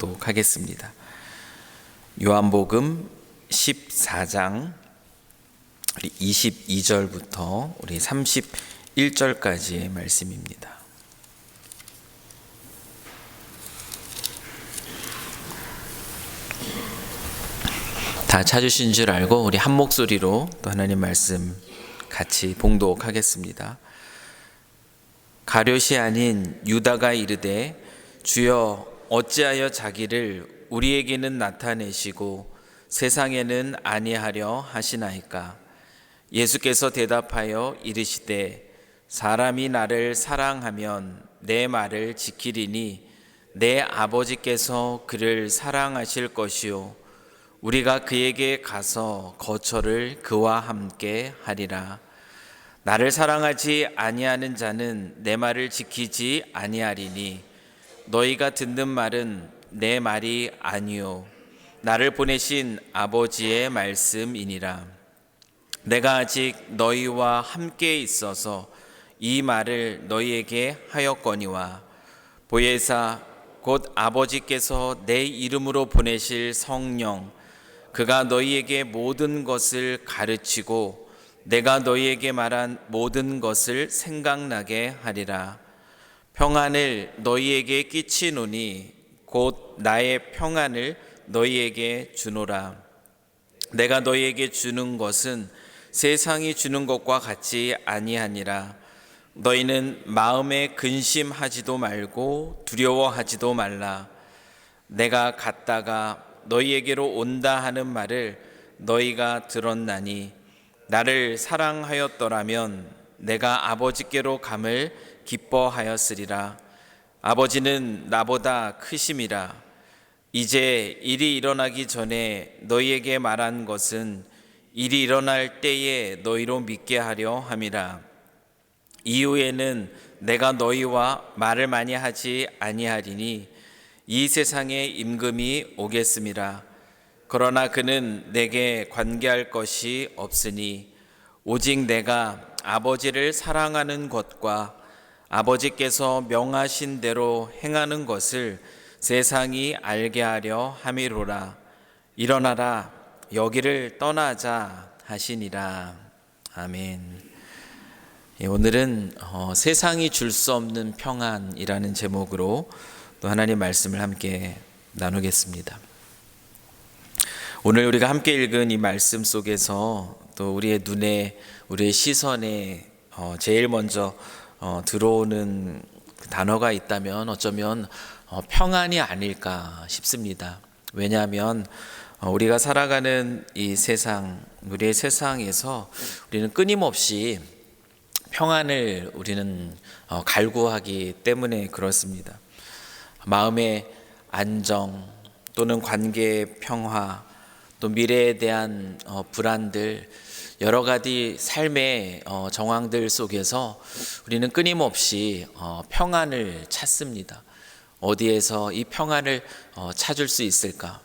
하겠습니다. 요한복음 14장 22절부터 우리 31절까지의 말씀입니다. 다 찾으신 줄 알고 우리 한 목소리로 또 하나님 말씀 같이 봉독하겠습니다. 가룟이 아닌 유다가 이르되 주여 어찌하여 자기를 우리에게는 나타내시고 세상에는 아니하려 하시나이까? 예수께서 대답하여 이르시되 사람이 나를 사랑하면 내 말을 지키리니 내 아버지께서 그를 사랑하실 것이요 우리가 그에게 가서 거처를 그와 함께 하리라. 나를 사랑하지 아니하는 자는 내 말을 지키지 아니하리니 너희가 듣는 말은 내 말이 아니요 나를 보내신 아버지의 말씀이니라. 내가 아직 너희와 함께 있어서 이 말을 너희에게 하였거니와 보혜사 곧 아버지께서 내 이름으로 보내실 성령 그가 너희에게 모든 것을 가르치고 내가 너희에게 말한 모든 것을 생각나게 하리라. 평안을 너희에게 끼치노니 곧 나의 평안을 너희에게 주노라. 내가 너희에게 주는 것은 세상이 주는 것과 같지 아니하니라. 너희는 마음에 근심하지도 말고 두려워하지도 말라. 내가 갔다가 너희에게로 온다 하는 말을 너희가 들었나니 나를 사랑하였더라면 내가 아버지께로 감을 기뻐하였으리라. 아버지는 나보다 크심이라. 이제 일이 일어나기 전에 너희에게 말한 것은 일이 일어날 때에 너희로 믿게 하려 함이라. 이후에는 내가 너희와 말을 많이 하지 아니하리니 이 세상에 임금이 오겠음이라. 그러나 그는 내게 관계할 것이 없으니 오직 내가 아버지를 사랑하는 것과 아버지께서 명하신 대로 행하는 것을 세상이 알게 하려 함이로라. 일어나라 여기를 떠나자 하시니라. 아멘. 오늘은 세상이 줄 수 없는 평안이라는 제목으로 또 하나님 말씀을 함께 나누겠습니다. 오늘 우리가 함께 읽은 이 말씀 속에서 또 우리의 눈에 우리의 시선에 제일 먼저 들어오는 단어가 있다면 어쩌면 평안이 아닐까 싶습니다. 왜냐하면 우리가 살아가는 이 세상, 우리의 세상에서 우리는 끊임없이 평안을 우리는 갈구하기 때문에 그렇습니다. 마음의 안정 또는 관계의 평화 또 미래에 대한 불안들 여러 가지 삶의 정황들 속에서 우리는 끊임없이 평안을 찾습니다. 어디에서 이 평안을 찾을 수 있을까?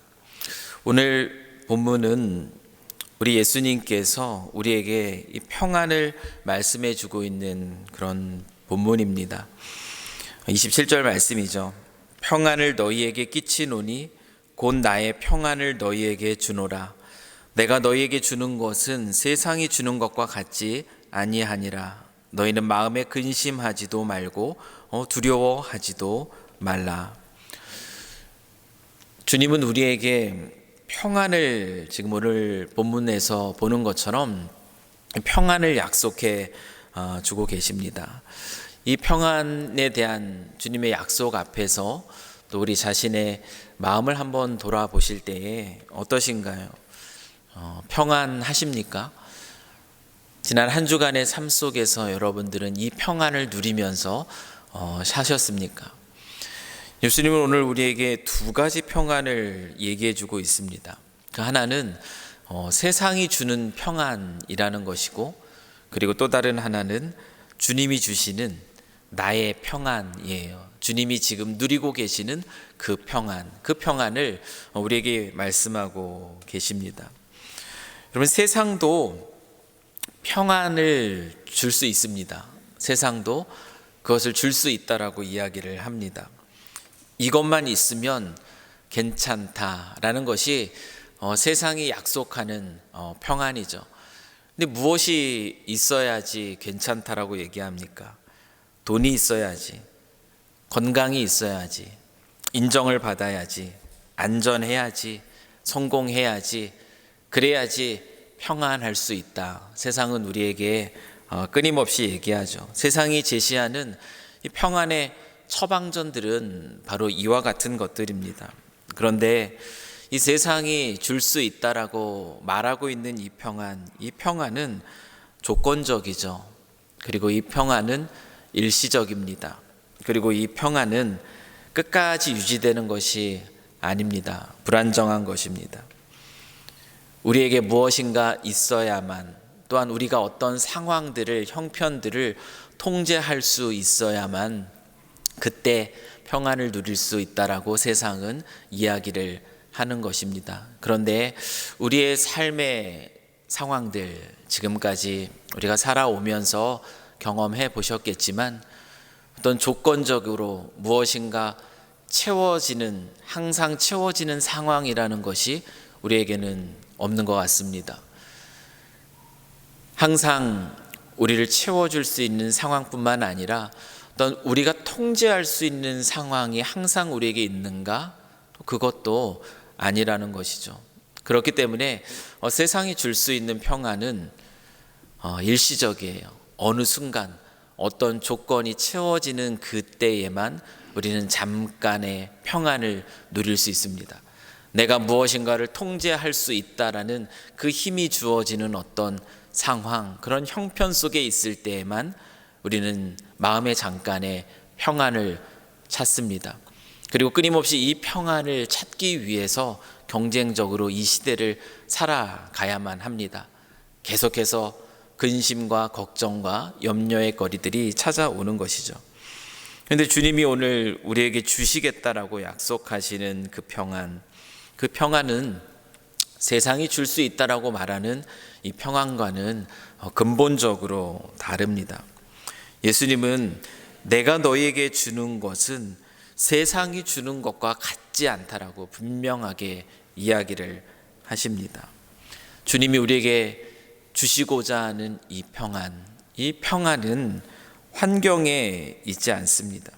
오늘 본문은 우리 예수님께서 우리에게 이 평안을 말씀해 주고 있는 그런 본문입니다. 27절 말씀이죠. 평안을 너희에게 끼치노니 곧 나의 평안을 너희에게 주노라. 내가 너희에게 주는 것은 세상이 주는 것과 같지 아니하니라. 너희는 마음에 근심하지도 말고 두려워하지도 말라. 주님은 우리에게 평안을 지금 오늘 본문에서 보는 것처럼 평안을 약속해 주고 계십니다. 이 평안에 대한 주님의 약속 앞에서 또 우리 자신의 마음을 한번 돌아보실 때에 어떠신가요? 평안하십니까? 지난 한 주간의 삶 속에서 여러분들은 이 평안을 누리면서 사셨습니까? 예수님은 오늘 우리에게 두 가지 평안을 얘기해 주고 있습니다. 그 하나는 세상이 주는 평안이라는 것이고, 그리고 또 다른 하나는 주님이 주시는 나의 평안이에요. 주님이 지금 누리고 계시는 그 평안을 우리에게 말씀하고 계십니다. 여러분, 세상도 평안을 줄 수 있습니다. 세상도 그것을 줄 수 있다라고 이야기를 합니다. 이것만 있으면 괜찮다라는 것이 세상이 약속하는 평안이죠. 근데 무엇이 있어야지 괜찮다라고 얘기합니까? 돈이 있어야지, 건강이 있어야지, 인정을 받아야지, 안전해야지, 성공해야지, 그래야지 평안할 수 있다. 세상은 우리에게 끊임없이 얘기하죠. 세상이 제시하는 이 평안의 처방전들은 바로 이와 같은 것들입니다. 그런데 이 세상이 줄 수 있다라고 말하고 있는 이 평안은 조건적이죠. 그리고 이 평안은 일시적입니다. 그리고 이 평안은 끝까지 유지되는 것이 아닙니다. 불안정한 것입니다. 우리에게 무엇인가 있어야만, 또한 우리가 어떤 상황들을, 형편들을 통제할 수 있어야만 그때 평안을 누릴 수 있다라고 세상은 이야기를 하는 것입니다. 그런데 우리의 삶의 상황들, 지금까지 우리가 살아오면서 경험해 보셨겠지만 어떤 조건적으로 무엇인가 항상 채워지는 상황이라는 것이 우리에게는 없는 것 같습니다. 항상 우리를 채워줄 수 있는 상황뿐만 아니라 어떤 우리가 통제할 수 있는 상황이 항상 우리에게 있는가? 그것도 아니라는 것이죠. 그렇기 때문에 세상이 줄 수 있는 평안은 일시적이에요. 어느 순간 어떤 조건이 채워지는 그때에만 우리는 잠깐의 평안을 누릴 수 있습니다. 내가 무엇인가를 통제할 수 있다라는 그 힘이 주어지는 어떤 상황, 그런 형편 속에 있을 때에만 우리는 마음의 잠깐의 평안을 찾습니다. 그리고 끊임없이 이 평안을 찾기 위해서 경쟁적으로 이 시대를 살아가야만 합니다. 계속해서 근심과 걱정과 염려의 거리들이 찾아오는 것이죠. 그런데 주님이 오늘 우리에게 주시겠다라고 약속하시는 그 평안은 세상이 줄 수 있다라고 말하는 이 평안과는 근본적으로 다릅니다. 예수님은 내가 너희에게 주는 것은 세상이 주는 것과 같지 않다라고 분명하게 이야기를 하십니다. 주님이 우리에게 주시고자 하는 이 평안은 환경에 있지 않습니다.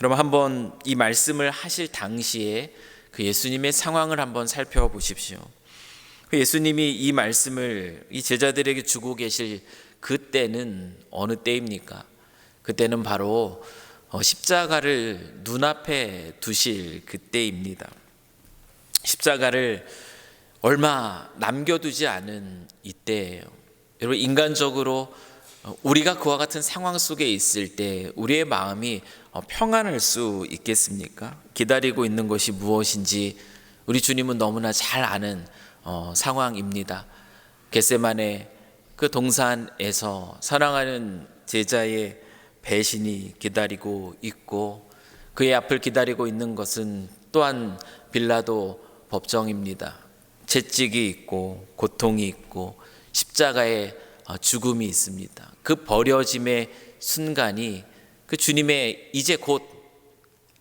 여러분, 한번 이 말씀을 하실 당시에 그 예수님의 상황을 한번 살펴보십시오. 그 예수님이 이 말씀을 이 제자들에게 주고 계실 그때는 어느 때입니까? 그때는 바로 십자가를 눈앞에 두실 그때입니다. 십자가를 얼마 남겨두지 않은 이때예요. 여러분, 인간적으로 우리가 그와 같은 상황 속에 있을 때 우리의 마음이 평안할 수 있겠습니까? 기다리고 있는 것이 무엇인지 우리 주님은 너무나 잘 아는 상황입니다. 겟세마네 그 동산에서 사랑하는 제자의 배신이 기다리고 있고, 그의 앞을 기다리고 있는 것은 또한 빌라도 법정입니다. 채찍이 있고 고통이 있고 십자가의 죽음이 있습니다. 그 버려짐의 순간이 그 주님의 이제 곧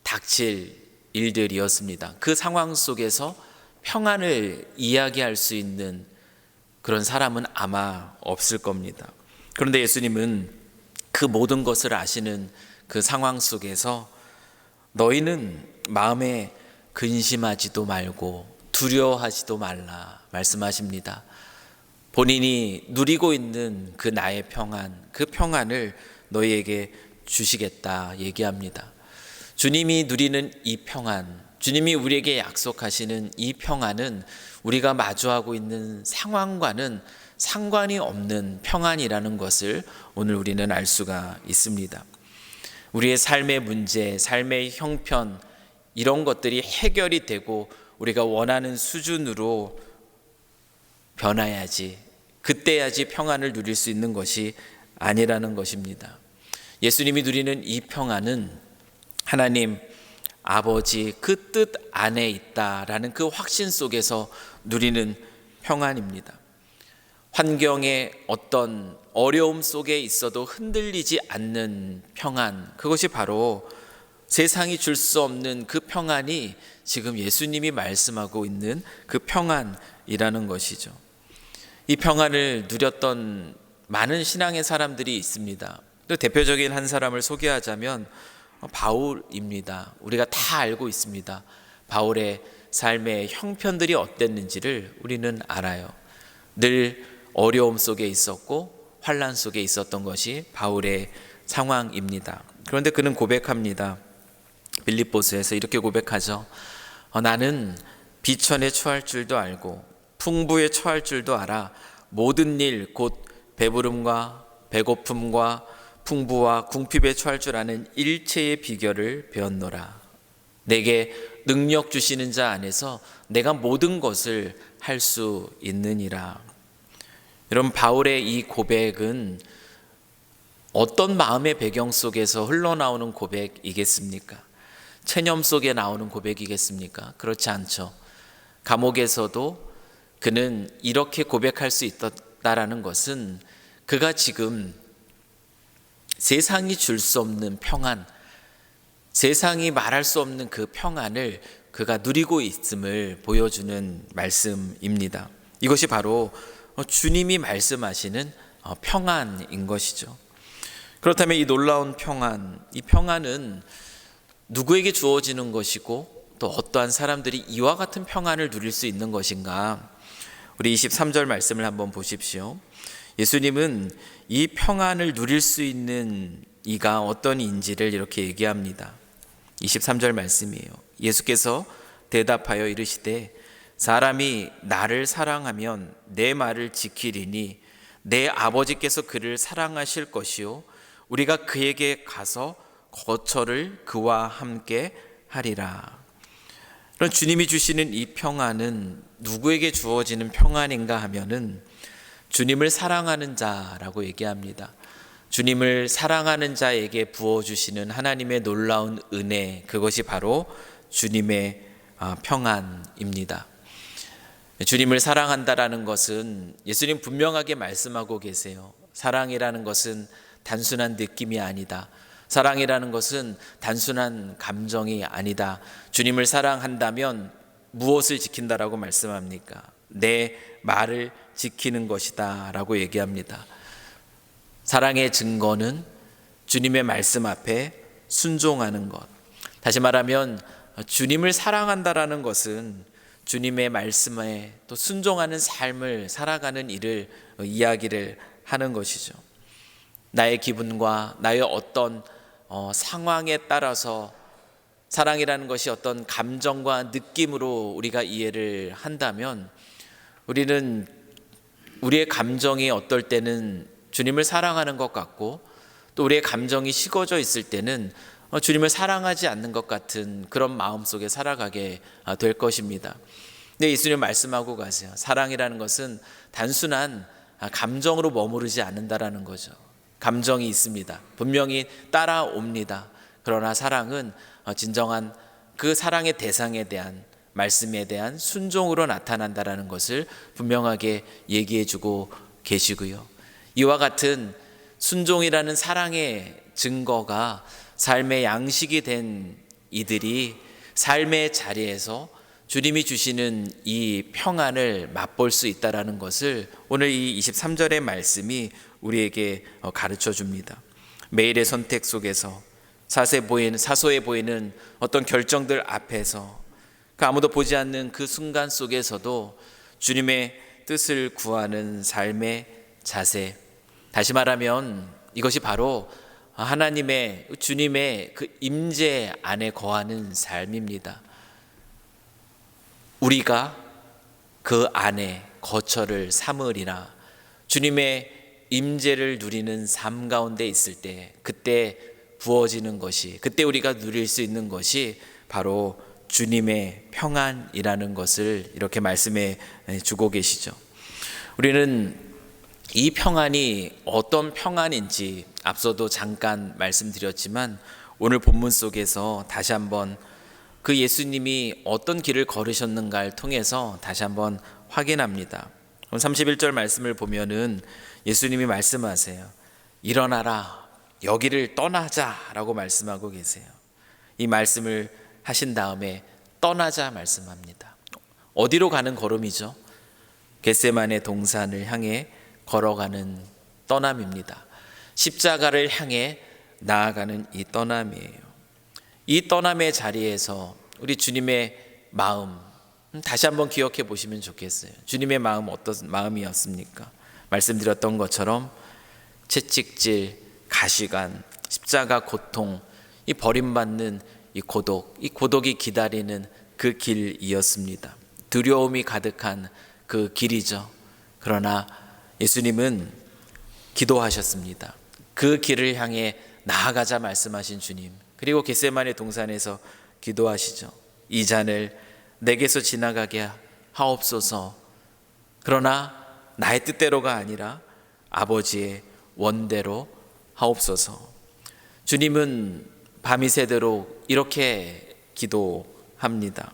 닥칠 일들이었습니다. 그 상황 속에서 평안을 이야기할 수 있는 그런 사람은 아마 없을 겁니다. 그런데 예수님은 그 모든 것을 아시는 그 상황 속에서 너희는 마음에 근심하지도 말고 두려워하지도 말라 말씀하십니다. 본인이 누리고 있는 그 나의 평안, 그 평안을 너희에게 주시겠다 얘기합니다. 주님이 누리는 이 평안, 주님이 우리에게 약속하시는 이 평안은 우리가 마주하고 있는 상황과는 상관이 없는 평안이라는 것을 오늘 우리는 알 수가 있습니다. 우리의 삶의 문제, 삶의 형편, 이런 것들이 해결이 되고 우리가 원하는 수준으로 변해야지, 그때야지 평안을 누릴 수 있는 것이 아니라는 것입니다. 예수님이 누리는 이 평안은 하나님 아버지 그 뜻 안에 있다라는 그 확신 속에서 누리는 평안입니다. 환경의 어떤 어려움 속에 있어도 흔들리지 않는 평안, 그것이 바로 세상이 줄 수 없는 그 평안이 지금 예수님이 말씀하고 있는 그 평안이라는 것이죠. 이 평안을 누렸던 많은 신앙의 사람들이 있습니다. 또 대표적인 한 사람을 소개하자면 바울입니다. 우리가 다 알고 있습니다. 바울의 삶의 형편들이 어땠는지를 우리는 알아요. 늘 어려움 속에 있었고 환난 속에 있었던 것이 바울의 상황입니다. 그런데 그는 고백합니다. 빌립보서에서 이렇게 고백하죠. 나는 비천에 처할 줄도 알고 풍부에 처할 줄도 알아 모든 일 곧 배부름과 배고픔과 풍부와 궁핍에 처할 줄 아는 일체의 비결을 배웠노라. 내게 능력 주시는 자 안에서 내가 모든 것을 할 수 있느니라. 여러분, 바울의 이 고백은 어떤 마음의 배경 속에서 흘러나오는 고백이겠습니까? 체념 속에 나오는 고백이겠습니까? 그렇지 않죠. 감옥에서도 그는 이렇게 고백할 수 있었다라는 것은 그가 지금 세상이 줄 수 없는 평안, 세상이 말할 수 없는 그 평안을 그가 누리고 있음을 보여주는 말씀입니다. 이것이 바로 주님이 말씀하시는 평안인 것이죠. 그렇다면 이 놀라운 평안, 이 평안은 누구에게 주어지는 것이고 또 어떠한 사람들이 이와 같은 평안을 누릴 수 있는 것인가? 우리 23절 말씀을 한번 보십시오. 예수님은 이 평안을 누릴 수 있는 이가 어떤 이인지를 이렇게 얘기합니다. 23절 말씀이에요. 예수께서 대답하여 이르시되 사람이 나를 사랑하면 내 말을 지키리니 내 아버지께서 그를 사랑하실 것이요 우리가 그에게 가서 거처를 그와 함께 하리라. 그런 주님이 주시는 이 평안은 누구에게 주어지는 평안인가 하면은 주님을 사랑하는 자라고 얘기합니다. 주님을 사랑하는 자에게 부어주시는 하나님의 놀라운 은혜, 그것이 바로 주님의 평안입니다. 주님을 사랑한다라는 것은 예수님 분명하게 말씀하고 계세요. 사랑이라는 것은 단순한 느낌이 아니다. 사랑이라는 것은 단순한 감정이 아니다. 주님을 사랑한다면 무엇을 지킨다라고 말씀합니까? 내 말을 지키는 것이다 라고 얘기합니다. 사랑의 증거는 주님의 말씀 앞에 순종하는 것. 다시 말하면 주님을 사랑한다라는 것은 주님의 말씀에 또 순종하는 삶을 살아가는 일을 이야기를 하는 것이죠. 나의 기분과 나의 어떤 상황에 따라서 사랑이라는 것이 어떤 감정과 느낌으로 우리가 이해를 한다면 우리는 우리의 감정이 어떨 때는 주님을 사랑하는 것 같고 또 우리의 감정이 식어져 있을 때는 주님을 사랑하지 않는 것 같은 그런 마음 속에 살아가게 될 것입니다. 근데 예수님 말씀하고 가세요. 사랑이라는 것은 단순한 감정으로 머무르지 않는다라는 거죠. 감정이 있습니다. 분명히 따라옵니다. 그러나 사랑은 진정한 그 사랑의 대상에 대한 말씀에 대한 순종으로 나타난다라는 것을 분명하게 얘기해 주고 계시고요. 이와 같은 순종이라는 사랑의 증거가 삶의 양식이 된 이들이 삶의 자리에서 주님이 주시는 이 평안을 맛볼 수 있다라는 것을 오늘 이 23절의 말씀이 우리에게 가르쳐 줍니다. 매일의 선택 속에서 사소해 보이는 어떤 결정들 앞에서 그 아무도 보지 않는 그 순간 속에서도 주님의 뜻을 구하는 삶의 자세, 다시 말하면 이것이 바로 하나님의 주님의 그 임재 안에 거하는 삶입니다. 우리가 그 안에 거처를 삼으리라. 주님의 임재를 누리는 삶 가운데 있을 때 그때 부어지는 것이, 그때 우리가 누릴 수 있는 것이 바로 주님의 평안이라는 것을 이렇게 말씀해 주고 계시죠. 우리는 이 평안이 어떤 평안인지 앞서도 잠깐 말씀드렸지만 오늘 본문 속에서 다시 한번 그 예수님이 어떤 길을 걸으셨는가를 통해서 다시 한번 확인합니다. 31절 말씀을 보면은 예수님이 말씀하세요. 일어나라, 여기를 떠나자 라고 말씀하고 계세요. 이 말씀을 하신 다음에 떠나자 말씀합니다. 어디로 가는 걸음이죠? 겟세마네 동산을 향해 걸어가는 떠남입니다. 십자가를 향해 나아가는 이 떠남이에요. 이 떠남의 자리에서 우리 주님의 마음 다시 한번 기억해 보시면 좋겠어요. 주님의 마음 어떤 마음이었습니까? 말씀드렸던 것처럼 채찍질, 가시관, 십자가 고통, 이 버림받는 이 고독이 기다리는 그 길이었습니다. 두려움이 가득한 그 길이죠. 그러나 예수님은 기도하셨습니다. 그 길을 향해 나아가자 말씀하신 주님, 그리고 겟세마네 동산에서 기도하시죠. 이 잔을 내게서 지나가게 하옵소서. 그러나 나의 뜻대로가 아니라 아버지의 원대로 하옵소서. 주님은 밤이 새도록 이렇게 기도합니다.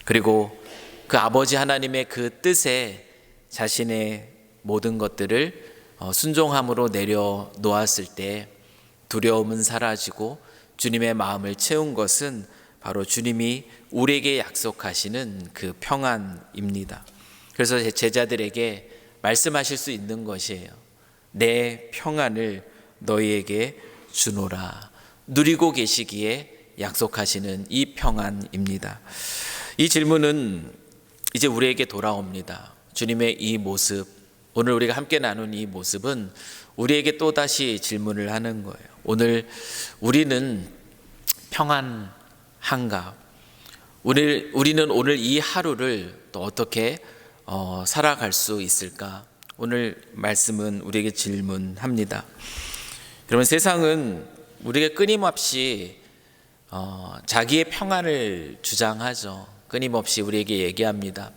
그리고 그 아버지 하나님의 그 뜻에 자신의 모든 것들을 순종함으로 내려놓았을 때 두려움은 사라지고 주님의 마음을 채운 것은 바로 주님이 우리에게 약속하시는 그 평안입니다. 그래서 제자들에게 말씀하실 수 있는 것이에요. 내 평안을 너희에게 주노라. 누리고 계시기에 약속하시는 이 평안입니다. 이 질문은 이제 우리에게 돌아옵니다. 주님의 이 모습, 오늘 우리가 함께 나눈 이 모습은 우리에게 또다시 질문을 하는 거예요. 오늘 우리는 평안한가? 우리는 오늘 이 하루를 또 어떻게 살아갈 수 있을까? 오늘 말씀은 우리에게 질문합니다. 여러분, 세상은 우리에게 끊임없이 자기의 평안을 주장하죠. 끊임없이 우리에게 얘기합니다.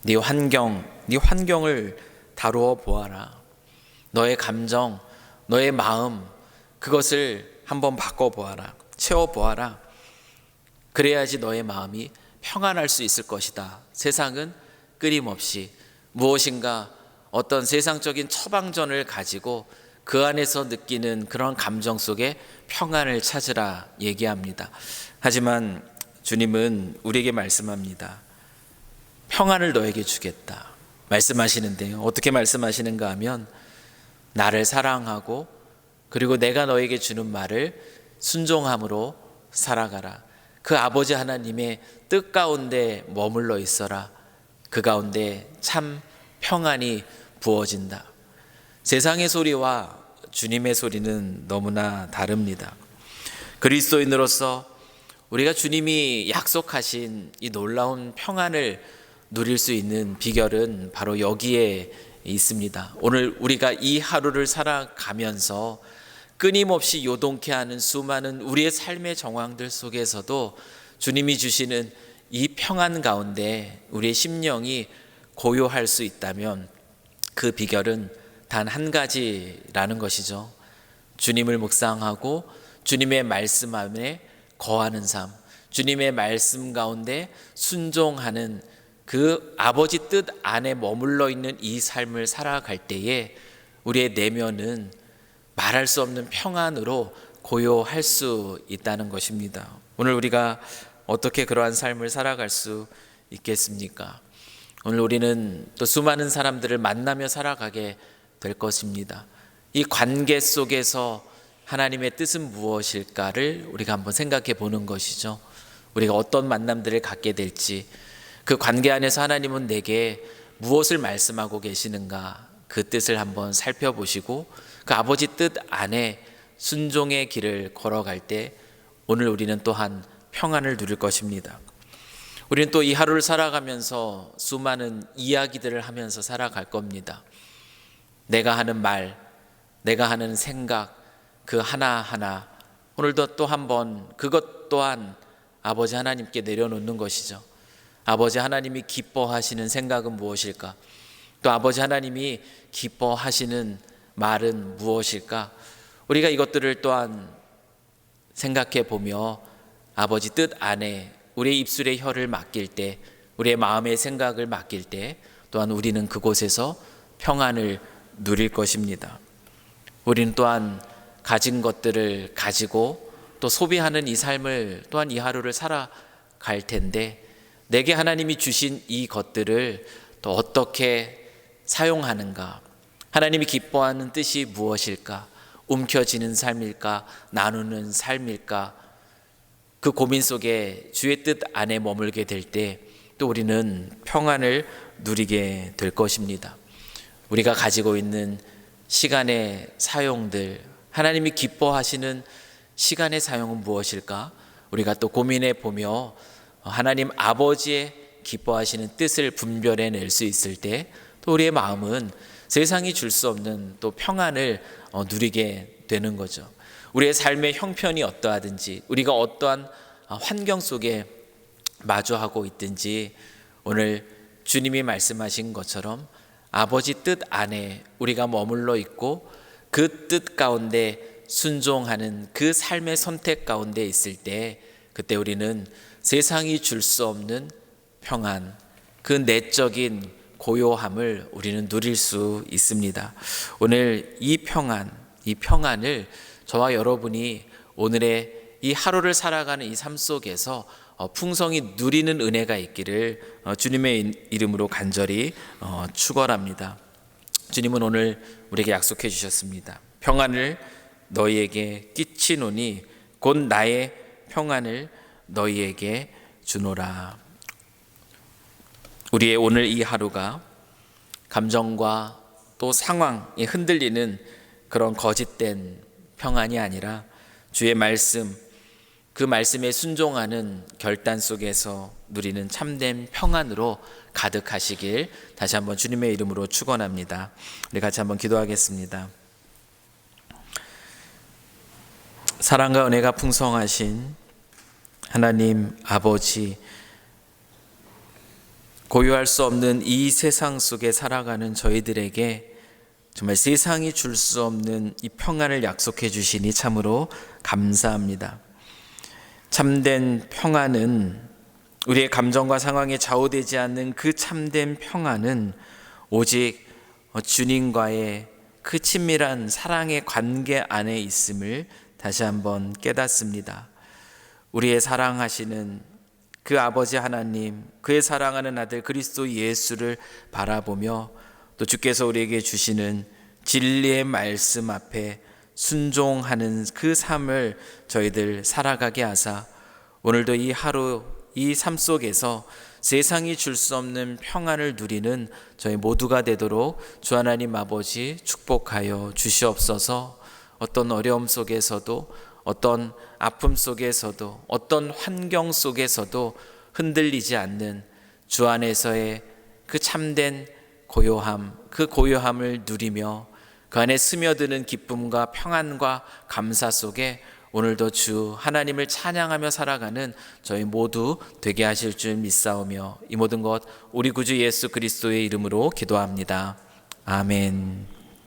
네 환경을 다루어 보아라. 너의 감정, 너의 마음, 그것을 한번 바꿔보아라. 채워보아라. 그래야지 너의 마음이 평안할 수 있을 것이다. 세상은 끊임없이 무엇인가 어떤 세상적인 처방전을 가지고 그 안에서 느끼는 그런 감정 속에 평안을 찾으라 얘기합니다. 하지만 주님은 우리에게 말씀합니다. 평안을 너에게 주겠다 말씀하시는데요. 어떻게 말씀하시는가 하면 나를 사랑하고 그리고 내가 너에게 주는 말을 순종함으로 살아가라. 그 아버지 하나님의 뜻 가운데 머물러 있어라. 그 가운데 참 평안이 부어진다. 세상의 소리와 주님의 소리는 너무나 다릅니다. 그리스도인으로서 우리가 주님이 약속하신 이 놀라운 평안을 누릴 수 있는 비결은 바로 여기에 있습니다. 오늘 우리가 이 하루를 살아가면서 끊임없이 요동케 하는 수많은 우리의 삶의 정황들 속에서도 주님이 주시는 이 평안 가운데 우리의 심령이 고요할 수 있다면 그 비결은 단 한 가지라는 것이죠. 주님을 묵상하고 주님의 말씀 안에 거하는 삶, 주님의 말씀 가운데 순종하는 그 아버지 뜻 안에 머물러 있는 이 삶을 살아갈 때에 우리의 내면은 말할 수 없는 평안으로 고요할 수 있다는 것입니다. 오늘 우리가 어떻게 그러한 삶을 살아갈 수 있겠습니까? 오늘 우리는 또 수많은 사람들을 만나며 살아가게 될 것입니다. 이 관계 속에서 하나님의 뜻은 무엇일까를 우리가 한번 생각해 보는 것이죠. 우리가 어떤 만남들을 갖게 될지, 그 관계 안에서 하나님은 내게 무엇을 말씀하고 계시는가, 그 뜻을 한번 살펴보시고 그 아버지 뜻 안에 순종의 길을 걸어갈 때 오늘 우리는 또한 평안을 누릴 것입니다. 우리는 또 이 하루를 살아가면서 수많은 이야기들을 하면서 살아갈 겁니다. 내가 하는 말, 내가 하는 생각, 그 하나하나 오늘도 또 한번 그것 또한 아버지 하나님께 내려놓는 것이죠. 아버지 하나님이 기뻐하시는 생각은 무엇일까? 또 아버지 하나님이 기뻐하시는 말은 무엇일까? 우리가 이것들을 또한 생각해 보며 아버지 뜻 안에 우리의 입술의 혀를 맡길 때, 우리의 마음의 생각을 맡길 때 또한 우리는 그곳에서 평안을 누릴 것입니다. 우리는 또한 가진 것들을 가지고 또 소비하는 이 삶을 또한 이 하루를 살아갈 텐데 내게 하나님이 주신 이 것들을 또 어떻게 사용하는가, 하나님이 기뻐하는 뜻이 무엇일까, 움켜쥐는 삶일까, 나누는 삶일까, 그 고민 속에 주의 뜻 안에 머물게 될 때 또 우리는 평안을 누리게 될 것입니다. 우리가 가지고 있는 시간의 사용들, 하나님이 기뻐하시는 시간의 사용은 무엇일까? 우리가 또 고민해 보며 하나님 아버지의 기뻐하시는 뜻을 분별해낼 수 있을 때 또 우리의 마음은 세상이 줄 수 없는 또 평안을 누리게 되는 거죠. 우리의 삶의 형편이 어떠하든지 우리가 어떠한 환경 속에 마주하고 있든지 오늘 주님이 말씀하신 것처럼 아버지 뜻 안에 우리가 머물러 있고 그 뜻 가운데 순종하는 그 삶의 선택 가운데 있을 때 그때 우리는 세상이 줄 수 없는 평안, 그 내적인 고요함을 우리는 누릴 수 있습니다. 오늘 이 평안을 저와 여러분이 오늘의 이 하루를 살아가는 이 삶 속에서 풍성히 누리는 은혜가 있기를 주님의 이름으로 간절히 축원합니다. 주님은 오늘 우리에게 약속해 주셨습니다. 평안을 너희에게 끼치노니 곧 나의 평안을 너희에게 주노라. 우리의 오늘 이 하루가 감정과 또 상황이 흔들리는 그런 거짓된 평안이 아니라 주의 말씀, 그 말씀에 순종하는 결단 속에서 누리는 참된 평안으로 가득하시길 다시 한번 주님의 이름으로 축원합니다. 우리 같이 한번 기도하겠습니다. 사랑과 은혜가 풍성하신 하나님 아버지, 고요할 수 없는 이 세상 속에 살아가는 저희들에게 정말 세상이 줄 수 없는 이 평안을 약속해 주시니 참으로 감사합니다. 참된 평안은 우리의 감정과 상황에 좌우되지 않는 그 참된 평안은 오직 주님과의 그 친밀한 사랑의 관계 안에 있음을 다시 한번 깨닫습니다. 우리의 사랑하시는 그 아버지 하나님, 그의 사랑하는 아들 그리스도 예수를 바라보며 또 주께서 우리에게 주시는 진리의 말씀 앞에 순종하는 그 삶을 저희들 살아가게 하사 오늘도 이 하루, 이 삶 속에서 세상이 줄 수 없는 평안을 누리는 저희 모두가 되도록 주 하나님 아버지 축복하여 주시옵소서. 어떤 어려움 속에서도, 어떤 아픔 속에서도, 어떤 환경 속에서도 흔들리지 않는 주 안에서의 그 참된 고요함, 그 고요함을 누리며 그 안에 스며드는 기쁨과 평안과 감사 속에 오늘도 주 하나님을 찬양하며 살아가는 저희 모두 되게 하실 줄 믿사오며 이 모든 것 우리 구주 예수 그리스도의 이름으로 기도합니다. 아멘.